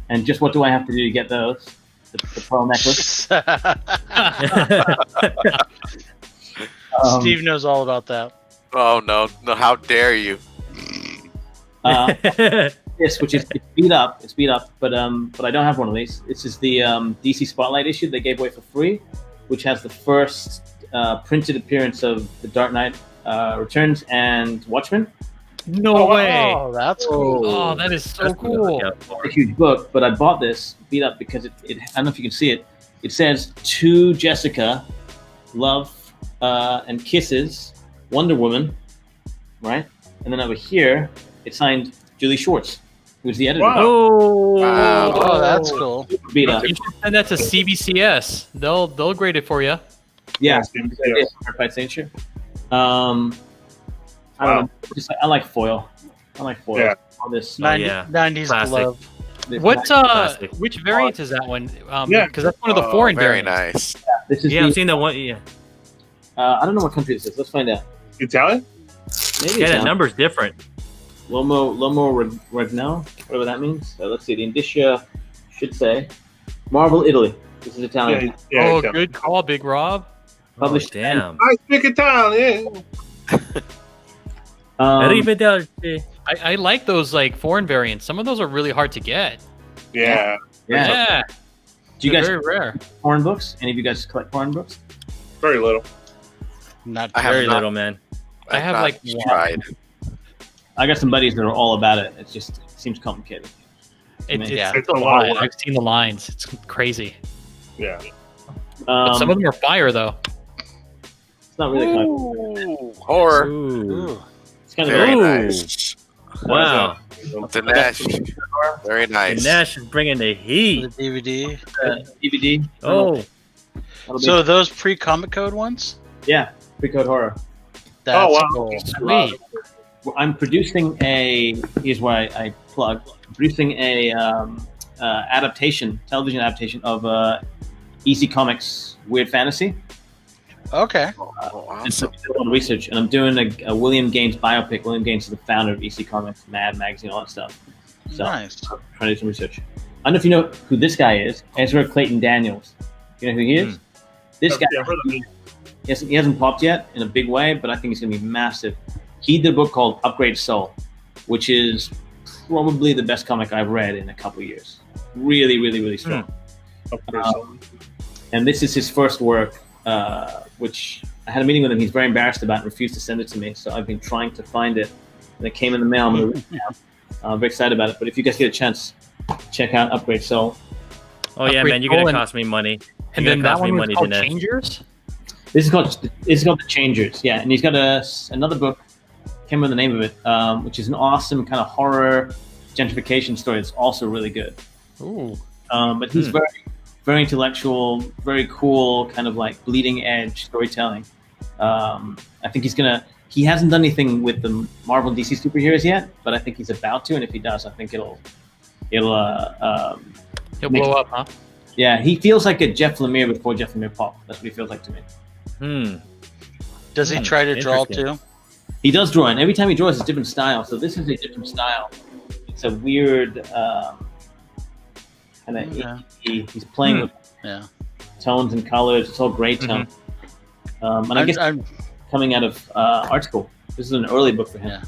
and just what do I have to do to get those? The pearl necklace. Steve knows all about that. Oh no! How dare you? This, which is it's beat up, but I don't have one of these. This is the DC Spotlight issue they gave away for free, which has the first printed appearance of the Dark Knight Returns and Watchmen. No way. Oh, that's cool. Oh, that is so cool. It's a huge book, but I bought this beat up because it I don't know if you can see it. It says to Jessica, love and kisses, Wonder Woman, right? And then over here, it's signed Julie Schwartz, who's the editor. Wow. Oh, Wow. Oh, that's cool. Beat up. You should send that to CBCS. They'll grade it for you. Yeah, Yeah. Certified signature. I don't know. Just I like foil. Yeah. All this. 90s Classic. glove. this What Classic. which variant is that one? Yeah. Because that's one of the Oh, foreign very variants. nice. This is Yeah, the, I've seen the one. Yeah, I don't know what country this is. Let's find out. Italian? Maybe yeah, it's that number's different. Lomo Regnell, whatever that means. Let's see. The indicia should say Marvel, Italy. This is Italian. Yeah. Oh, Italian. good call, Big Rob. Published. Damn. I speak Italian. Arrivederci. I like those like foreign variants. Some of those are really hard to get. Yeah. Yeah. Yeah, Do you they're guys very rare. collect porn books? Any of you guys collect porn books? Very little. Not I have Very not- little, man. I have not like tried. I got some buddies that are all about it. It seems complicated. It's Yeah. a lot. I've seen the lines. It's crazy. Yeah. But some of them are fire though. It's not really comic. Ooh, horror. Ooh. It's kind of Very Ooh. nice. Wow. Dinesh. Very nice. Nash is bringing the The heat. DVD. DVD. Oh, That'll be- So those pre-comic code ones? yeah, pre-code horror. That's wow. cool. Sweet. I'm producing a. Here's where I plug. I'm producing a television adaptation of EC Comics Weird Fantasy. Okay. Oh, Just awesome. a little research, and I'm doing a William Gaines biopic. William Gaines is the founder of EC Comics, Mad Magazine, all that stuff. So Nice. I'm trying to do some research. I don't know if you know who this guy is, Ezra Clayton Daniels. You know who he is? This guy. Yeah, I've heard of him. He hasn't popped yet in a big way, but I think he's going to be massive. He did a book called Upgrade Soul, which is probably the best comic I've read in a couple of years. Really, really, really strong. And this is his first work, which I had a meeting with him. He's very embarrassed about and refused to send it to me. So I've been trying to find it. And it came in the mail. I'm going to read it now. I'm very excited about it. But if you guys get a chance, check out Upgrade Soul. oh yeah, Upgrade man, you're gonna Soul cost me money. And You're then gonna that cost me one was money, called Dinesh. Changers. This is called The Changers. Yeah, and he's got another book. Can't remember the name of it, which is an awesome kind of horror gentrification story. It's also really good. Ooh. But he's very, very intellectual, very cool, kind of like bleeding edge storytelling. I think he hasn't done anything with the Marvel and DC superheroes yet, but I think he's about to, and if he does, I think it'll He'll blow up, huh? yeah, he feels like a Jeff Lemire before Jeff Lemire popped. That's what he feels like to me. Does he try to draw Interesting. too? He does draw, and every time he draws, it's a different style. So this is a different style. It's a weird kind of. Yeah. He's playing with Yeah. tones and colors. It's all gray tone. And I guess I'm coming out of art school, this is an early book for him. Yeah.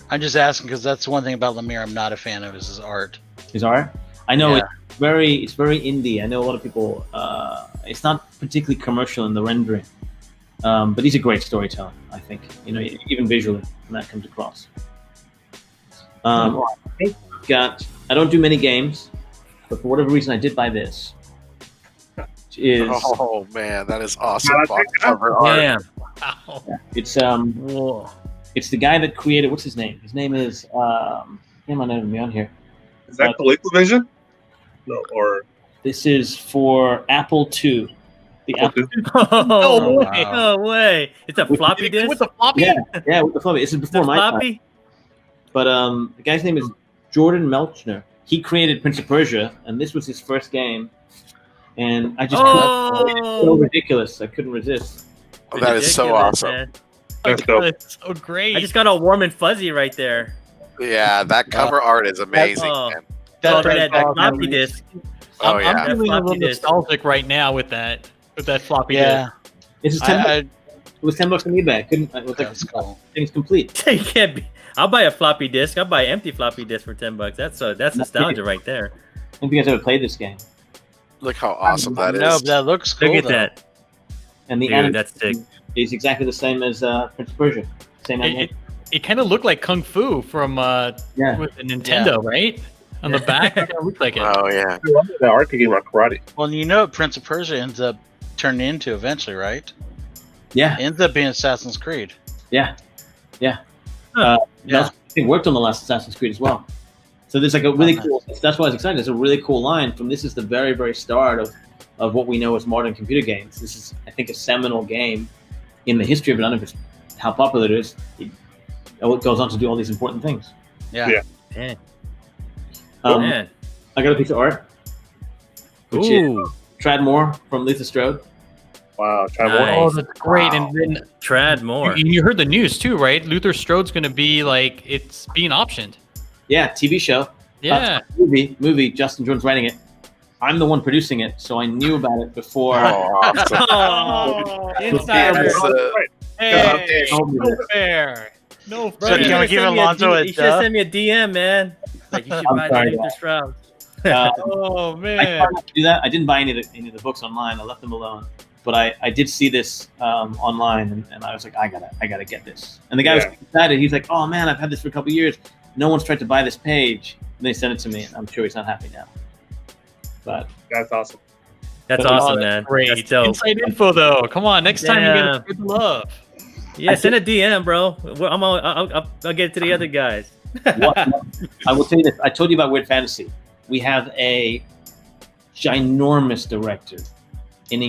I'm just asking because that's one thing about Lemire I'm not a fan of is his art. His art. I know Yeah. it's very indie. I know a lot of people. It's not particularly commercial in the rendering, but he's a great storyteller. I think even visually, and that comes across. I think I've got. I don't do many games, but for whatever reason, I did buy this. Which is Oh man, that is awesome. Yeah, Box cover art. Damn. Wow. it's Whoa. it's the guy that created. What's his name? His name is. Damn, I know me on here. Is that ColecoVision? No, or This is for Apple II. The Apple. Oh, No way. way. No way. It's a floppy disk. With the floppy? Yeah, with the floppy. This is The before my time. floppy. But the guy's name is Jordan Melchner. He created Prince of Persia, and this was his first game. And I just couldn't, so Oh, ridiculous. I couldn't resist. Oh, that is so ridiculous, awesome. man. That's dope. That's so great. I just got all warm and fuzzy right there. Yeah, that cover art is amazing. Oh. Man. Oh, That's that floppy disk. Oh I'm yeah. feeling a Floppy little disk. nostalgic right now with that floppy Yeah. This is 10 bucks. I, It was $10 on eBay. I couldn't. It was like that's cool. things complete. You can't be. I'll buy a floppy disk. I'll buy an empty floppy disk for $10. That's nostalgia right there. I don't think you guys ever played this game. Look how awesome that No, is. but that looks cool. Look at though. that. And the Dude, anime that's sick. is exactly the same as Prince of Persia. Same anime. It kind of looked like Kung Fu from Yeah. with the Nintendo, right? On the back, it kind of looked like it. Oh yeah. the arcade game on karate. Well, you know what Prince of Persia ends up turning into eventually, right? Yeah. It ends up being Assassin's Creed. Yeah. Yeah. Huh. Yeah. I think worked on the last Assassin's Creed as well. So there's like a really cool. That's why I was excited. There's a really cool line from this is the very very start of what we know as modern computer games. This is I think a seminal game in the history of it. I don't know if it's how popular it is. It goes on to do all these important things. Yeah. Yeah. Man. I got a piece of art, which is Ooh, Trad Moore from Luther Strode. Wow, try Nice. more. Oh, that's great. Wow. And then Trad more. you heard the news too, right? Luther Strode's going to be like it's being optioned. Yeah, TV show. Yeah. Movie. Justin Jordan's writing it. I'm the one producing it, so I knew about it before. Oh, awesome. Oh, That insider. is, Hey, told me no this. fair. No So fair. can we give Alonso a You should have sent me a DM, man. Like you should I'm buy sorry, the guys. Luther Stroud. Oh I man. tried not to do that. I didn't buy any of the books online. I left them alone. But I did see this online, and I was like, I gotta get this. And the guy was excited. He's like, oh man, I've had this for a couple of years. No one's tried to buy this page. And they sent it to me. And I'm sure he's not happy now. But That's awesome. That's Oh, awesome, that's man. Great. That's dope. Inside info, though. Come on, next time you Damn. gotta spread the love. Yeah, send a DM, bro. I'll get it to the other guys. I will tell you this. I told you about Weird Fantasy. We have a ginormous director, an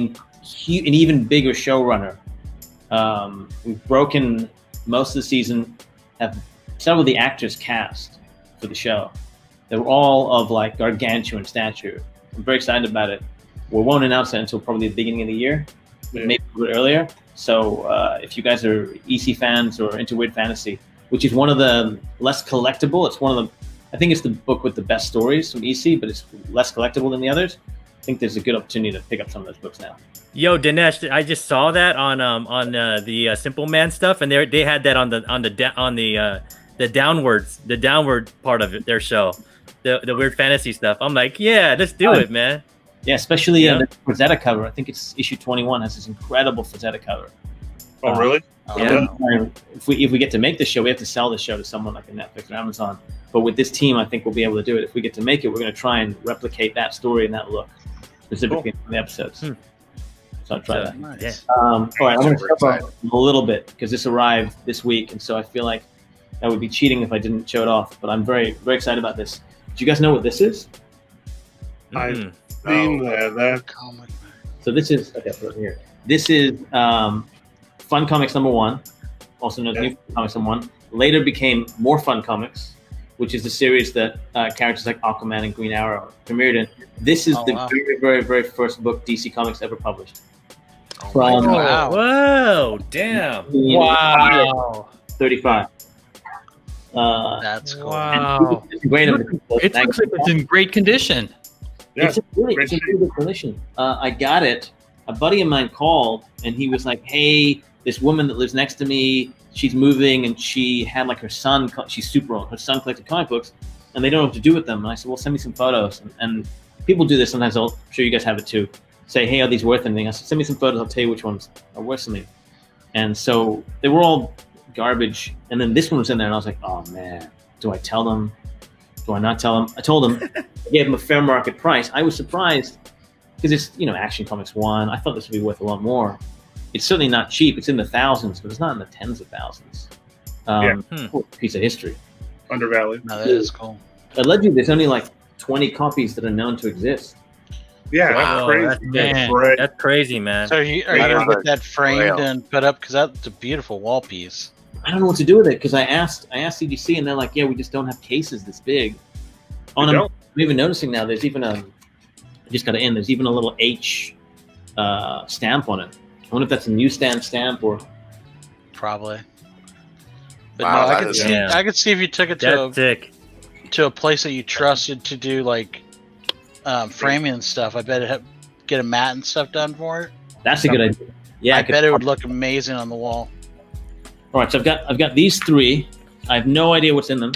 even bigger showrunner. We've broken most of the season, have several of the actors cast for the show. They were all of like gargantuan stature. I'm very excited about it. We won't announce it until probably the beginning of the year, maybe a little earlier. So if you guys are EC fans or into Weird Fantasy, which is one of the less collectible, it's one of the, I think it's the book with the best stories from EC, but it's less collectible than the others. I think there's a good opportunity to pick up some of those books now. Yo, Dinesh, I just saw that on the Simple Man stuff, and they had that on the downward part of it, their show, the Weird Fantasy stuff. I'm like, yeah, let's do it, man. Yeah, especially the Frazetta cover. I think it's issue 21 has this incredible Frazetta cover. Oh, really? Yeah. If we get to make the show, we have to sell the show to someone like a Netflix or Amazon. But with this team, I think we'll be able to do it. If we get to make it, we're going to try and replicate that story and that look, specifically in the episodes. So I'll try that. Nice. All right, I'm going to Super step up a little bit because this arrived this week, and so I feel like that would be cheating if I didn't show it off. But I'm very, very excited about this. Do you guys know what this is? I've seen that. Comic. So this is okay. Put it here. This is Fun Comics #1, also known as New Comics #1. Later became More Fun Comics, which is the series that characters like Aquaman and Green Arrow premiered in. This is the very, very, very first book DC Comics ever published. From Wow. Whoa, damn. Wow. 35. That's cool. Wow. It's great. It looks like it's in great condition. Yeah, It's in really good condition. I got it. A buddy of mine called and he was like, "Hey, this woman that lives next to me, she's moving and she had like her son. She's super old. Her son collected comic books, and they don't know what to do with them." And I said, "Well, send me some photos." And people do this sometimes. I'm sure you guys have it too. Say, "Hey, are these worth anything?" I said, "Send me some photos. I'll tell you which ones are worth something." And so they were all garbage. And then this one was in there, and I was like, "Oh man, do I tell them? Do I not tell them?" I told them. I gave them a fair market price. I was surprised because it's, Action Comics 1. I thought this would be worth a lot more. It's certainly not cheap. It's in the thousands, but it's not in the tens of thousands. Cool piece of history. Undervalued. No, that is cool. Allegedly, there's only like 20 copies that are known to exist. Yeah, Wow, that's crazy. man. Right. That's crazy, man. So are you gonna get that framed and put up? Because that's a beautiful wall piece. I don't know what to do with it because I asked CGC and they're like, "Yeah, we just don't have cases this big." On them, I'm even noticing now. There's even I just got it in. There's even a little H stamp on it. I wonder if that's a newsstand stamp or. Probably. But Wow, no, that is- I could see if you took it That's sick. to a place that you trusted to do like framing and stuff. I bet it get a mat and stuff done for it. That's a good idea. Yeah, I bet it would look amazing on the wall. All right, so I've got these 3. I have no idea what's in them.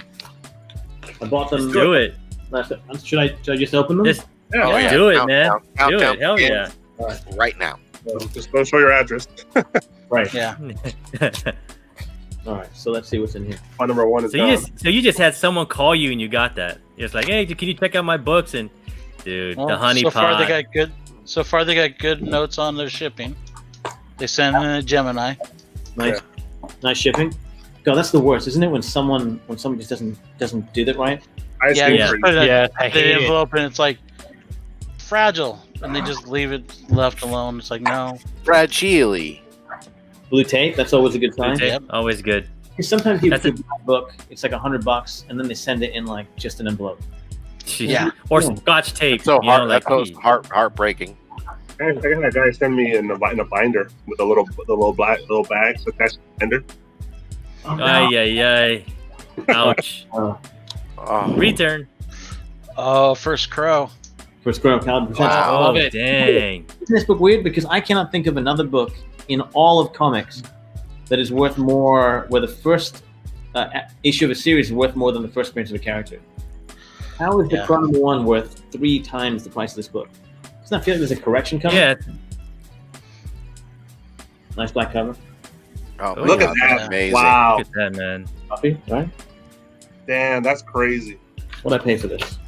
I bought them. Let's do it. Should I just open them? Just Yeah, yeah. do it, Count, man. count, count, Do count, it. Hell count. yeah. Right now. just don't show your address. Right. Yeah. All right. So let's see what's in here. My #1 is So you just had someone call you and you got that. It's like, hey, can you check out my books? And dude, Well, the honey so far pot. they got good notes on their shipping. They sent in a Gemini. Nice shipping. God, that's the worst, isn't it? When someone just doesn't do that right. I Yeah, see Yeah. just put it Yeah, in I the hate it. envelope and it's like fragile, and they just leave it left alone. It's like no. Fragile. Blue tape. That's always a good sign. Yep. Always good. Because sometimes people That's buy a book. It's like $100, and then they send it in like just an envelope. Yeah. Or Scotch tape. So you know, that's so heartbreaking. I got a guy send me in a binder with the little bags attached to the binder. Ay. Ouch. Oh, Return. Oh, First Crow. First Crow Calvin. Wow. Oh, Love it. dang. Isn't this book weird? Because I cannot think of another book in all of comics that is worth more, where the first issue of a series is worth more than the first appearance of a character. How is the Crow #1 worth 3 times the price of this book? Doesn't that feel like there's a correction coming? Yeah. Nice black cover. oh my Look at God, that. that's amazing. Wow. Look at that, man. Copy, right? Damn, that's crazy. What'd I pay for this?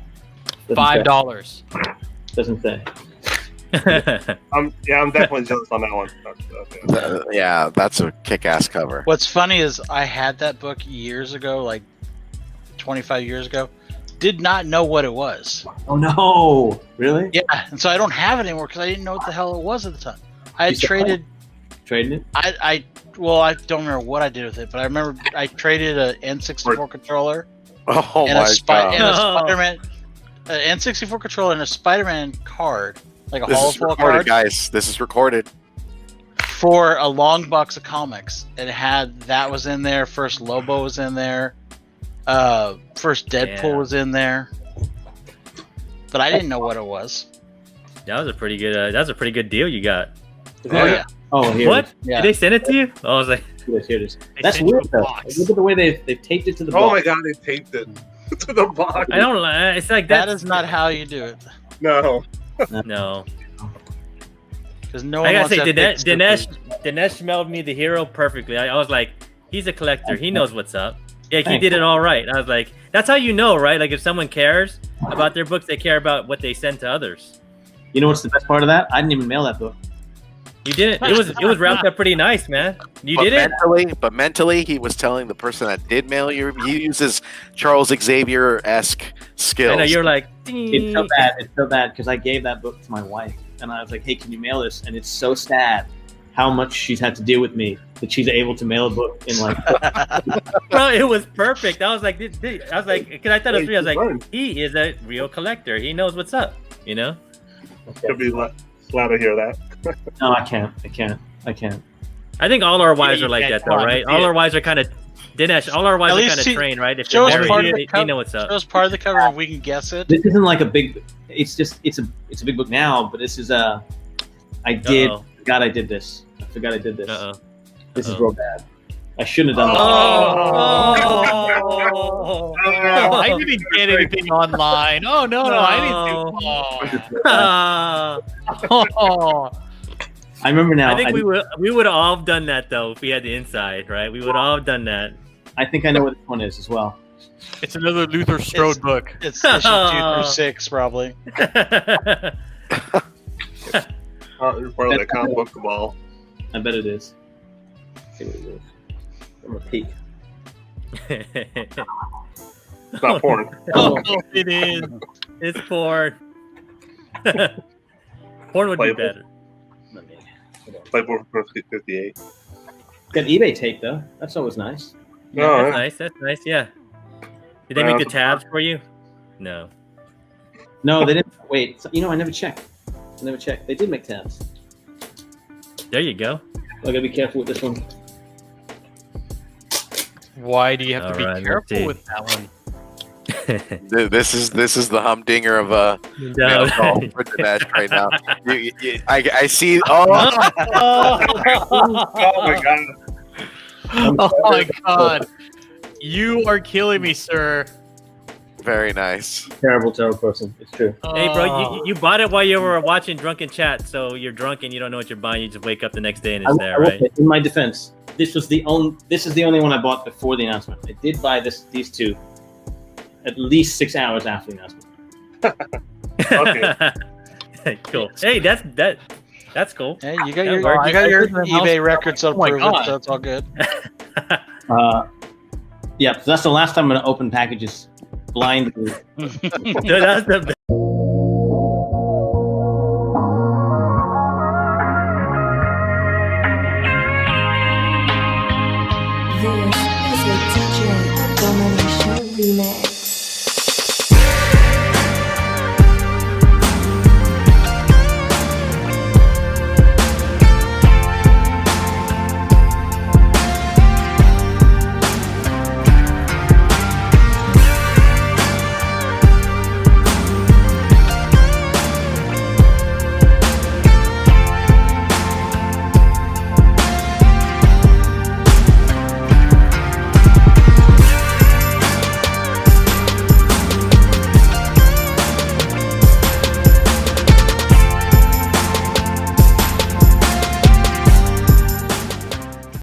Doesn't $5. say. Doesn't say. I'm definitely jealous on that one. Yeah, that's a kick-ass cover. What's funny is I had that book years ago, like 25 years ago. Did not know what it was. Oh no! Really? Yeah, and so I don't have it anymore because I didn't know what the hell it was at the time. I had You still traded. Trading it? I don't remember what I did with it, but I remember I traded a N64 controller Oh and a my god! and a Spider-Man, an N64 controller and a Spider-Man card, like a This is hollow recorded, card, guys. This is recorded. for a long box of comics. And it had that was in there. First Lobo was in there. First Deadpool Yeah. was in there. But I didn't know what it was. That was a pretty good. That was a pretty good deal you got. Oh yeah. Oh, here. What? Yeah. Did they send it to you? Oh, I was like, Here it is. They That's sent you weird a though. box. Look at the way they've taped it to the Oh box. my god, they taped it to the box. I don't. It's like That is not how you do it. No. No. Because no I one gotta wants say, that big Dinesh smelled me the hero perfectly. I was like, he's a collector. He knows what's up. Yeah, he Thanks. did it all right. I was like, that's how you know, right? Like if someone cares about their books, they care about what they send to others. You know what's the best part of that? I didn't even mail that book. You didn't. It was wrapped up pretty nice, man. You But did it. mentally, he was telling the person that did mail you. He uses Charles Xavier-esque skills. I know you're like. It's so bad. It's so bad because I gave that book to my wife and I was like, "Hey, can you mail this?" And it's so sad how much she's had to deal with me that she's able to mail a book in like. Bro, it was perfect. I was like, I was like, because I thought it was real. I was Fun. like, he is a real collector. He knows what's up. You know. Could be glad to hear that. No, I can't. I think all our wives you are like can't that, though, come on, right? see All it. our wives are kind of Dinesh. All our wives At are least kind of she- trained, right? If Show us they're part married, of the they cover. know what's up. Show us part of the cover and we can guess it. This isn't like a big. It's a big book now, but this is a. I did. Uh-oh. God, I did this. I forgot I did this. Uh-oh. This is Uh-oh. real bad. I shouldn't have done Oh. I didn't get anything online. Oh no, I didn't do. Ah. Oh. that. I remember now. I think we would have all done that though if we had the inside, right? We would all have done that. I think I know what this one is as well. It's another Luther Strode book. It's issue 2 through 6, probably. You're part of that comic book cabal. I bet it is. Let's see what it is. I'm gonna peek. It's not porn. Oh, it is. It's porn. Porn would be Playable. better. Let me. Playboy for 58. Got eBay tape though. That's always nice. No, That's nice. That's nice. Yeah. Did they make the tabs for you? No. No, they didn't. Wait. You know, I never checked. They did make tabs. There you go. I gotta be careful with this one. Why do you have to All be right, let's careful see. with that one? This is the humdinger of mail call for Dinesh right now. I see. Oh, oh my god. Oh my god. You are killing me, sir. very nice. Terrible person. It's true. Hey, bro, Oh. you bought it while you were watching Drunken Chat, so you're drunk and you don't know what you're buying. You just wake up the next day and it's there, I will right? say, in my defense, this is the only one I bought before the announcement. I did buy these two at least 6 hours after the announcement. Cool. Hey, that's cool. Hey, you got That your works. you got your I heard the eBay house- records Oh my approved, God. so it's all good. Yeah, so that's the last time I'm gonna open packages blindly. Dude, that's the